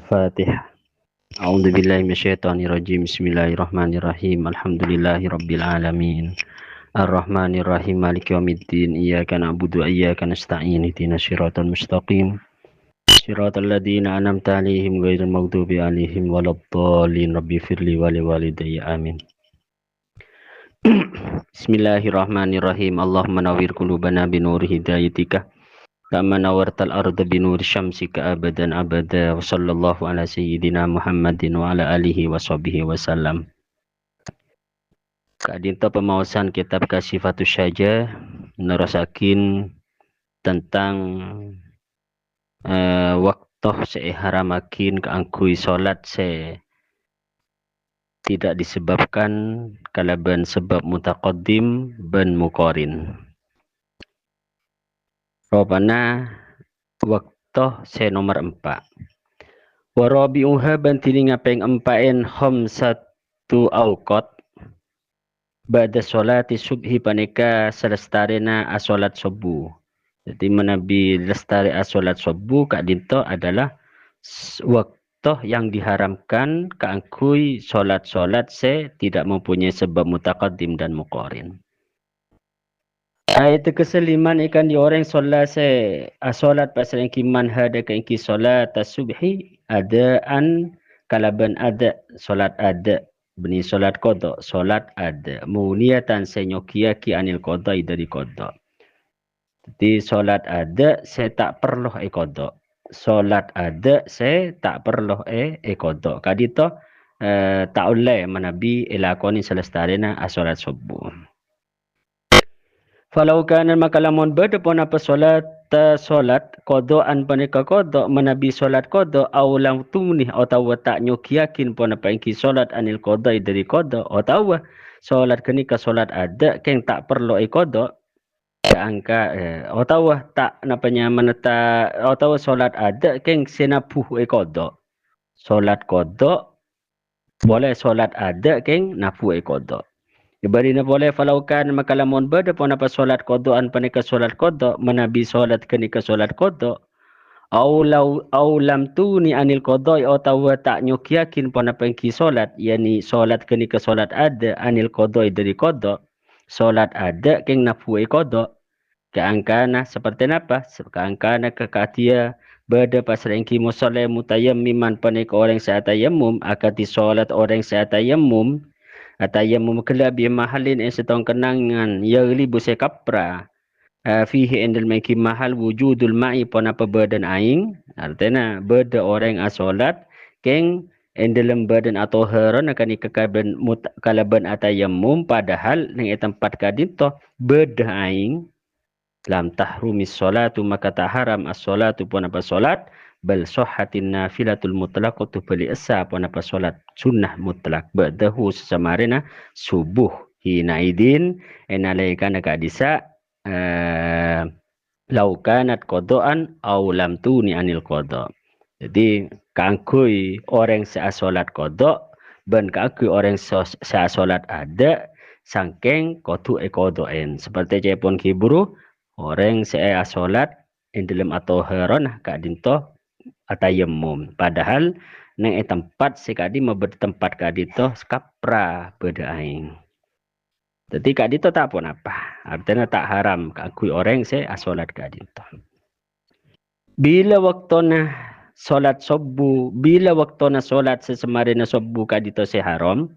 Al-Fatihah. A'udzu billahi minasyaitonir rajim. Bismillahirrahmanirrahim. Alhamdulillahirabbil alamin. Ar-Rahmanir Rahim. Maliki yaumiddin. Iyyaka na'budu wa iyyaka nasta'in. Ihdinas siratal mustaqim. Siratal ladzina an'amta 'alaihim ghairil maghdubi 'alaihim waladdallin. Rabbighfirli wa liwalidayya. Amin. Bismillahirrahmanirrahim. Allahumma nawwir qulubana binuri hidayatika. Kama nawartal arda binuri syamsika abadan abada. Wa sallallahu ala sayyidina Muhammadin wa ala alihi wa sahbihi wasallam. Kadinta pemawasan kitab Kasifatus Syajah nerasakin tentang waktu saya haramakin keangkui solat saya tidak disebabkan kalaban sebab mutaqaddim ben muqarin. Robana waktu saya nomor 4. Warabi'uha bantili ngapeng empaen satu awqat ba'da sholati subhi paneka selestarena asolat subuh. Jadi menabi lestari asolat subuh kak dinto adalah waktu yang diharamkan keangkui solat-solat se tidak mempunyai sebab mutaqaddim dan muqarin. Ayat keseliman ikan di orang solat se solat pasal yang kiman hada ke inki solat subhi adaan kalaban ada solat ada beni solat kodok solat ada muniatan senyokia ki anil kodok dari kodok. Jadi solat ada saya tak perlu kodok. Solat ada saya tak perlu kodok. Kadito tak oleh menabi ilakoni selestarena solat subuh. Falau kana maka lamun berdepan apa solat kodoan paneka kodok menabi solat kodok aulang tumnih atau tak nyukiakin pun apa ingki solat anil kodok dari kodok atau solat kenika solat ada keng tak perlu kodok angka atau tak napanya meneta atau solat ada keng senapuh kodok solat kodok boleh solat ada keng napu kodok. Ibarina boleh falaukan maka lamun berdepan apa solat kodoan panika solat kodok menabi solat kenika solat kodok au lam tuni anil kodok atau tak nyukiakin pun apa engki solat yani solat kenika solat ada anil kodok dari kodok solat ada keng nafui kodok keangkana seperti apa keangkana kekatia berda pasal engki musalli mutayammiman panika orang saat tayammum akati solat orang saat tayammum atayamum kala bi mahalin setong kenangan yali busai kapra fihi endal maki mahal wujudul ma'i pon apa badan aing artinya berda orang asolat keng endalem badan atau heron akan ikakaban kalaban atayamum padahal ning tempat kadito berda aing lam tahrumis salatu maka tak haram as-salatu pun apa solat bal sahhatin nafilatul mutlaqatu bali asa pun apa solat sunnah mutlak ba'dahu sesamarena subuh hina idin enalaikana ka disa laukanat qadaan aw lam tuni anil qada. Jadi kaangkui orang sa solat qada ban kaangkui orang sa solat ada sangkeng kotu ekodoen seperti cepon kiburu orang saya solat dalam atau heron kak dinto atayamum padahal neng tempat sekadi mau bertempat kak dinto kapra bedaing. Jadi kak dinto tak pun apa artinya tak haram kak kui orang saya solat kak dinto. Bila waktuna solat subuh bila waktuna solat sesemarina subuh kak dinto saya haram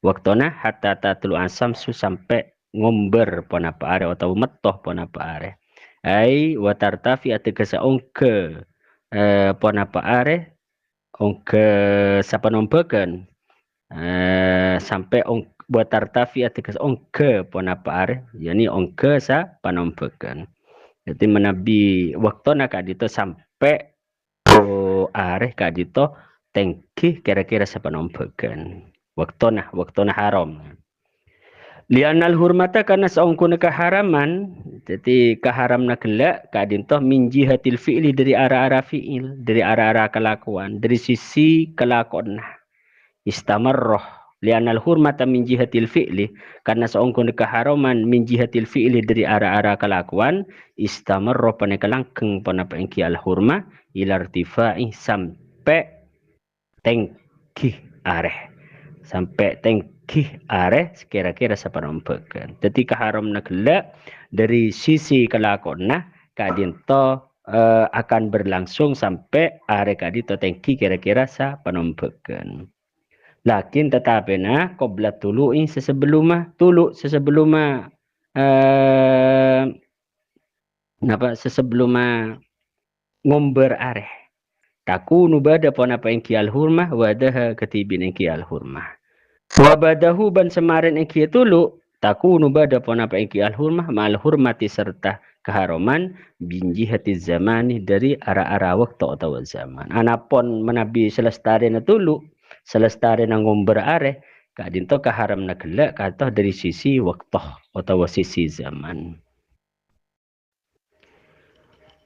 waktuna hatta tatul asamsu sampai ngomber pon apa are atau metoh pon apa are ai watartafi ategesa ongke pon apa are ongke sapa nompekan sampai watartafi ategesa ongke pon apa are yani ongke sa panompekan jadi menabi waktuna kadito sampai are kadito tengki kira-kira sapa nompekan waktuna haram. Lianal hurmata karena seongkuna keharaman, jadi keharam nak kelak kadintoh min jihatil fi'li dari arah-arah fi'il, dari arah-arah kelakuan, dari sisi kelakuan istamarroh. Lianal hurmata min jihatil fi'li karena seongkuna keharaman min jihatil fi'li dari arah-arah kelakuan istamarroh panekalangkeng panapa engki al hurma ilartifa'i sampai tengkih areh. Sampai tengkih areh sekira-kira seperempekan. Jadi keharam nak gelak dari sisi kelakon nah kadin to akan berlangsung sampai areh kadin to tengkih kira-kira seperempekan. Lakin tetapi nah qabla tulu'i sesebelum tulu sesebelum eh napa sesebelum ngumber areh. Takunu bada pon apa engki al hurmah wadaha ketibin engki al hurmah. Wa badahu ban semarin engki tulu takunu bada pon apa engki al hurmah ma al hurmati serta keharuman binji hati zamani dari ara-ara waktu atau zaman. Anapun menabi selestari na tulu selestari na ngumber areh kadin to keharam na gelak kata dari sisi waktu atau sisi zaman.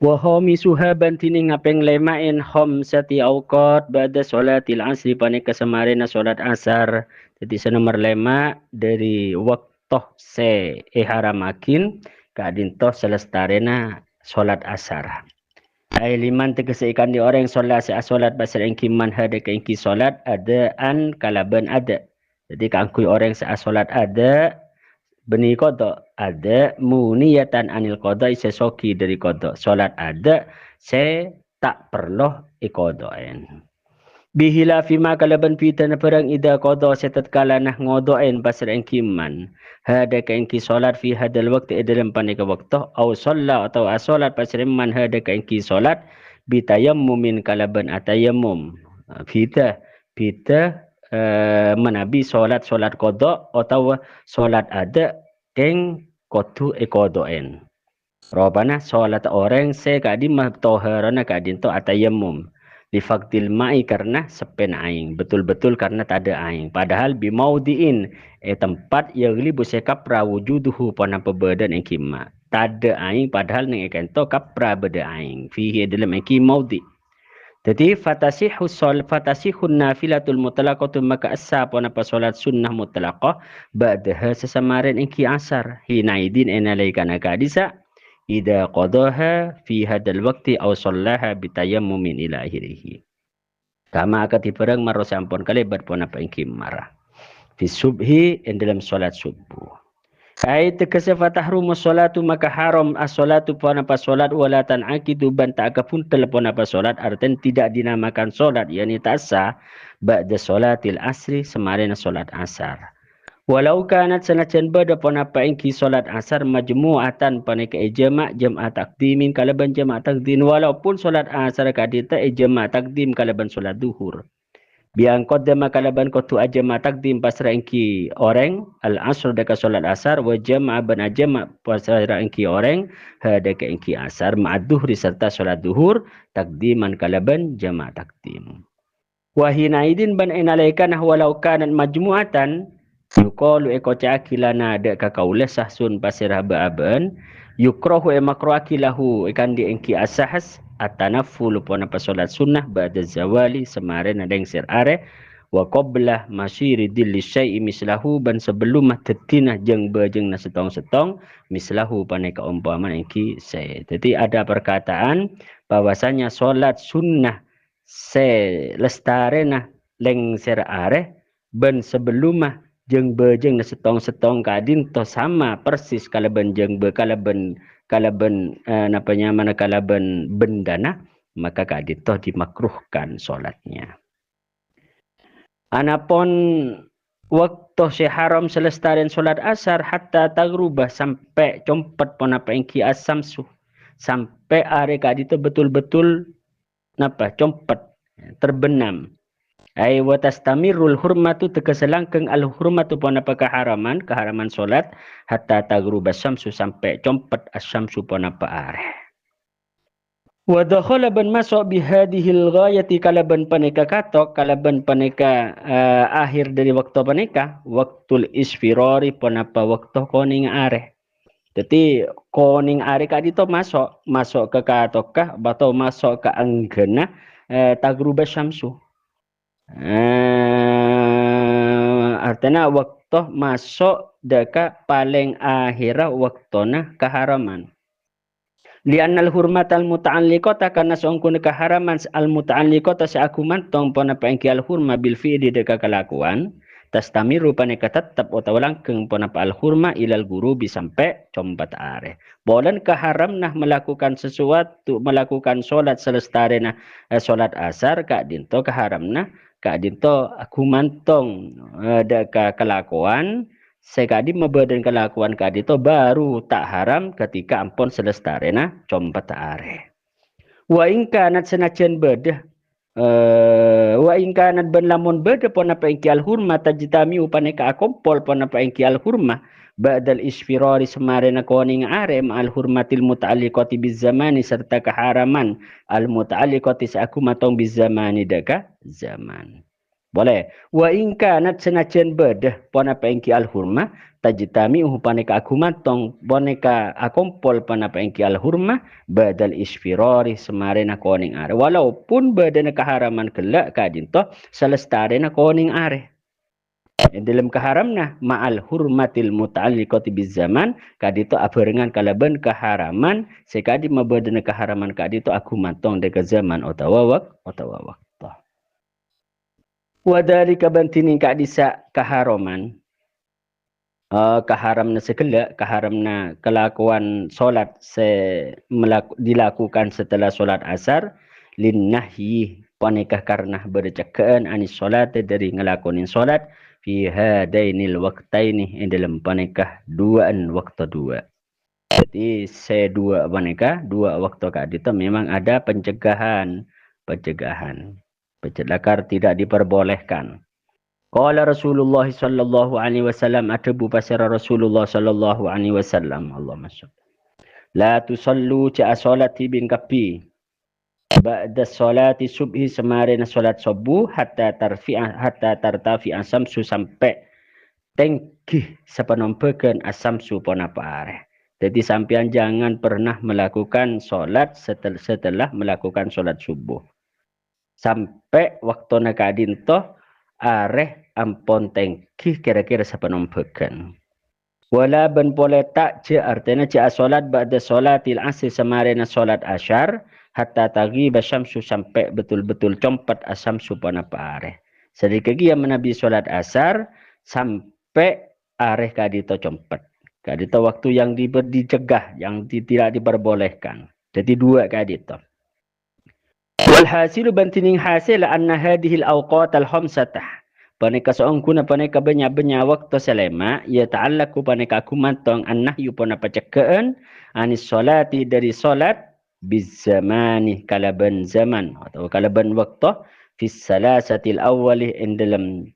Wahami suhaban tini ngapeng lemain hom sati awqat ba'da solatil asri pane kesemarin na solat asar. Jadi senomor lema dari waktu se iharamakin kadin toh selestarena solat asar. Ay liman tegese ikan di orang solat se solat basar engki man hada ke engki solat ada an kalaban ada. Jadi kangkui orang se solat ada beni kodok ada muniyatan anil kodok sesoki dari kodok solat ada se tak perlu ikodoen bihila fima kalaban pitana perang ida kodok se tatkala nah ngodoen pasar engkiman hada ka engki solat fi hadal waktu dalam panika waktu au solla atau asolat pasar man hada ka engki solat bitayammumin kalaban atayammum pita pita menabi solat kodok atau solat ada keng kotu ekodoen. Robana solat orang se kadi toharana kadin to atayammum. Lifaktil ma'i karena sepen aing. Betul-betul karena tak ada aing. Padahal bimaudiin tempat yang libu sekapra wujuduhu pana pebedan yang kima. Tak ada aing padahal neng ikan to kapra beda aing. Fihi dalam yang maudi. Jadi fatasihun nafilatul mutlaqatu maka asa pon apa solat sunnah mutlaqah ba'daha sesamaran engki asar hinaidin enalaikana kadisa ida qadaha fi hadal waqti aw sallaha bitayammumin ila akhirih. Kama akati perang maro sampun kalebat pon apa engki marah. Fi subhi dalam solat subuh. Ai tegese fatahrumu sholatu maka haram as-sholatu pon apa solat wala tan'aqidu ban tak pun telepon apa solat artinya tidak dinamakan solat yakni tak sah ba'da sholatil asri semarin solat asar. Walau kanat sanajan bada pon apa engki solat asar majmu'atan panika ijma' jam'at takdimin kalaban jam'at takdim walaupun solat asar kadita ijma' takdim kalaban solat duhur. Biang qaddama kalaban kotu ajama takdim pasra engki orang al asr deka solat asar wa jama'a ban ajama pasra engki orang hadaka engki asar ma'ad duhri serta solat duhur takdiman kalaban jama' takdim. Wa hinaidin ban inalaikan walau kanan majmu'atan yuqalu eko cakilana deka kaulah sahsun pasirah ba'aban yukrohu emakroaki lahu ikan di engki asahas atanaful pon apa solat sunnah ba'da zawali semaren ada yang sirare wa qablah masyiri dilli syai'i mislahu ban sebelum tetinah jeng bejeng na setong-setong mislahu paneka umpaman engki say. Jadi ada perkataan bahwasanya solat sunnah se lestarena leng sirare ban sebelum jeng bejeng na setong-setong kadin to sama persis kalaban jeng be kalaban napanya mana kalaban bendana maka kadin to dimakruhkan solatnya. Anapun waktu si haram selestarian solat asar hatta tagrubah sampai compet pon apa engki asamsu sampai are kadin to betul-betul napa compet terbenam. Ai wa tastamirul hurmatu tekeselangkeng al hurmatu pon apa keharaman solat hatta tagrubas syamsu sampai compet asyamsu pon apa areh. Wa dakhala ban masuk bihadihil ghayati kalaban paneka katok kalaban paneka akhir dari waktu paneka waktul isfirari pon apa waktu koning areh. Jadi koning areh kadito masuk ke katokah atau masuk ke anggena tagrubas syamsu. Artinya waktu masuk deka paling akhirah waktuna keharaman. Li'annal hurmatal muta'alliqata karena seongkun keharaman al muta'alliqata seakuman tong pona paengki al hurma bil fi'li deka kelakuan tastamiru paneka tetap atau langkeng pona pa al hurma ilal guru sampai compat are. Bolan keharam nah melakukan sesuatu melakukan solat selestare nah solat asar kak dinto keharam nah kak dinto akuman tong deka kelakuan sekadi membeden kelakuan kadi to baru tak haram ketika ampun selestarena compat are. Wa in kanat senajan bedah wa in kanat ben lamun beda pon apa ingki al hurma tajtami upane ka akompol pon apa ingki al hurma ba'dal isfirari semarena koning are ma al hurmatil muta'alliqati biz zamani serta keharaman al muta'alliqati saaku matong biz zamani deka zaman. Boleh. Wa in kanat senajan bedah pon apa ingki al hurma tajtami upane ka akumantong boneka akompol pon apa ingki al hurma badal isfirari semarena koning are walaupun badana keharaman kelak kadinto selestarena koning are dalam keharamna ma'al hurmatil muta'alliqati biz zaman kadito abarengan kalaban keharaman sekadi mabadana keharaman kadito aku mantong deka zaman utawa waktu wadalika bantini kadisa keharaman keharamna segala keharamna kelakuan solat dilakukan setelah solat asar linnahyi panekah karena bercakaan anis solat dari ngelakonin solat fi hadainil waqtaini dalam panekah duaan waktu dua. Jadi dua panekah dua waktu kadito memang ada pencegahan pencegahan tidak diperbolehkan. Qala Rasulullah sallallahu alaihi wasallam atabu pasara Rasulullah sallallahu alaihi wasallam Allahumma shalli la tusallu ca salati bin kapi ba'da salati subhi semarena salat subuh hatta tartafi asamsu sampai tengkih sapanompekeun asamsu pon apa are. Jadi sampean jangan pernah melakukan salat setelah melakukan salat subuh. Sampai waktu nakadinto areh ampon tengkih kira-kira sapanompekeun. Wala ben pole tak je artinya je solat ba'da solatil asr samarena solat asyar hatta taghiba syamsu sampai betul-betul compat asamsu pon apa areh. Sedikit yang menabi solat asar sampai areh kadito compat. Kadito waktu yang dicegah, yang tidak diperbolehkan. Jadi dua kadito. Walhasilu bantining hasil anna hadhil awqat al-khamsatah. Paneka seongkuna paneka benya-benya waktu selema ya ta'allaku paneka kumantong annahyu pon apa cekeun anis salati dari salat bizamani kalaban zaman atau kalaban waktu fis salasatil awwali dalam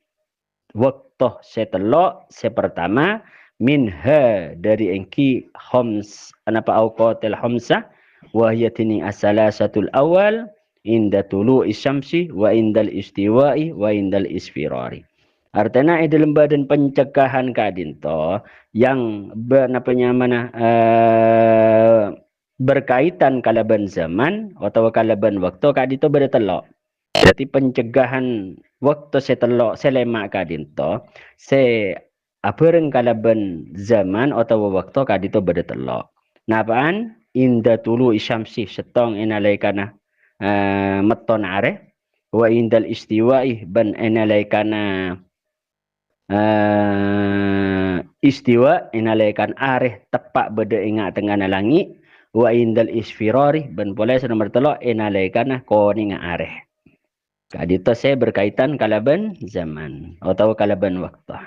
waktu setelok sepertama minha dari engki khams anapa awqatil khamsah wa hiya tini as-salasatul awal inda tulu'i syamsi wa indal istiwa'i wa indal isfirari. Artinya dalam badan pencegahan kadinto yang berkaitan kalaban zaman atau kalaban waktu kadinto bertelok. Jadi pencegahan waktu setelok selema kadinto abareng kalaban zaman atau waktu kadinto bertelok. Napaan inda tulu'i syamsi setong inalaikana meton are wa indal istiwa'i ban enalaikana istiwa inalaikan are tepak beda ingat tengah langit wa indal isfirari ban boleh nomor telok inalaikana koning are. Kadito saya berkaitan kalaban zaman atau kalaban waktu.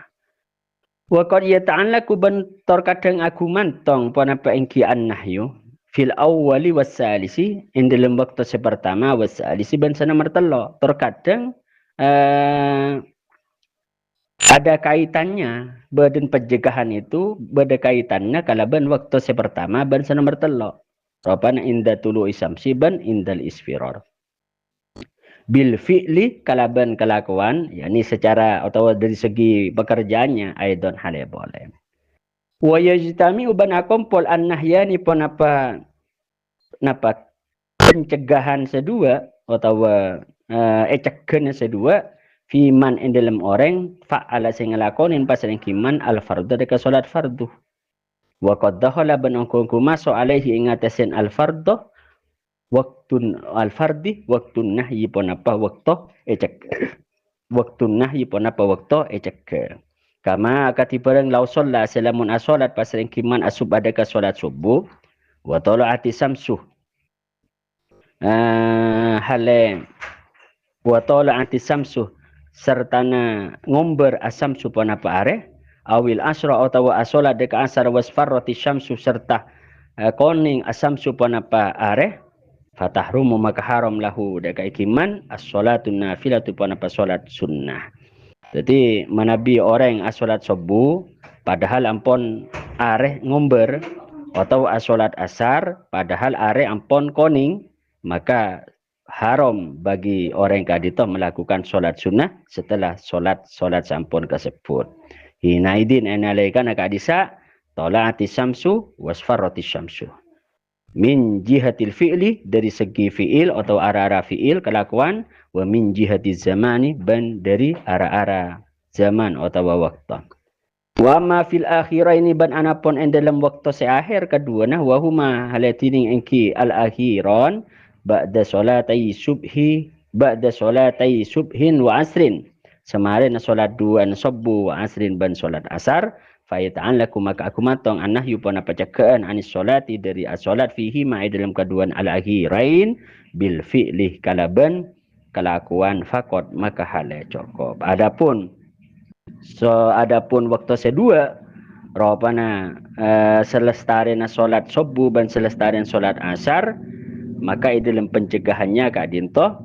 Wa qad yata'allaku ban terkadang aku mantong panapa engki annahyu fil awwali wassalisi dalam waktu sepertama wassalisi ban nomor telo terkadang ada kaitannya badan pencegahan itu beda kaitannya kalaban waktu sepertama ban nomor telo rupana inda tulu isamsi ban indal isfirar bil fi'li kalaban kelakuan yakni secara atau dari segi pekerjaannya aidon hale boleh. Wa yajtami uban akompol an-nahyani pon apa pencegahan sedua atau ecekeun sedua fiman dalam orang fa'ala sing ngelakonin pasal kiman al fardhu deka salat fardu. Wa qad dakhala ban angkung masuk alaihi ingatasen al-fardhu waktun al-fardi waktun nahyi pon apa waktu ecek waktun nahyi pon apa waktu ecek kama akati barang lau solla selamun asolat pasring kiman asub adaka solat subuh wa tala'ati samsu hale wa tala'ati samsu sertana ngomber asamsu pon apa are awil asra atawa asolat deka asar wasfarrati syamsu serta koning asamsu pon apa are fatahrumu maka haram lahu deka ikiman as-salatun nafilatu pon apa solat sunnah. Jadi manabi orang asolat subuh padahal ampon areh ngomber atau asolat asar padahal areh ampon koning maka haram bagi orang kadito melakukan solat sunnah setelah solat sampun tersebut. Hinaidin enalaikan akadisa tola'ati syamsu wasfarrati syamsu. Min jihatil fi'li dari segi fi'il atau ara-ara fi'il kelakuan wa min jihati zamani ban dari ara-ara zaman atau waktu. Wa ma fil akhiraini ban anapun en dalam waktu seakhir kedua nah wa huma halatini engki al akhiran ba'da salatai subhi ba'da salatai subhin wa asrin semarin salat dua subuh wa asrin ban salat asar fa yata'allaku maka aku matong annahyu pun apa cakaan anis salati dari as-salat fihi ma dalam keduaan al akhirain bil fi'li kalaban kelakuan fakot maka hale cukup. Adapun waktu sedua ropana selestarina solat subuh dan selestarina solat asar maka dalam pencegahannya kak dinto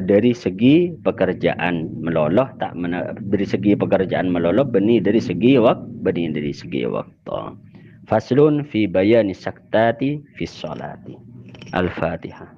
dari segi pekerjaan meloloh dari segi pekerjaan meloloh benih dari segi waktu faslun fi bayani saktati fi sholati al-fatihah.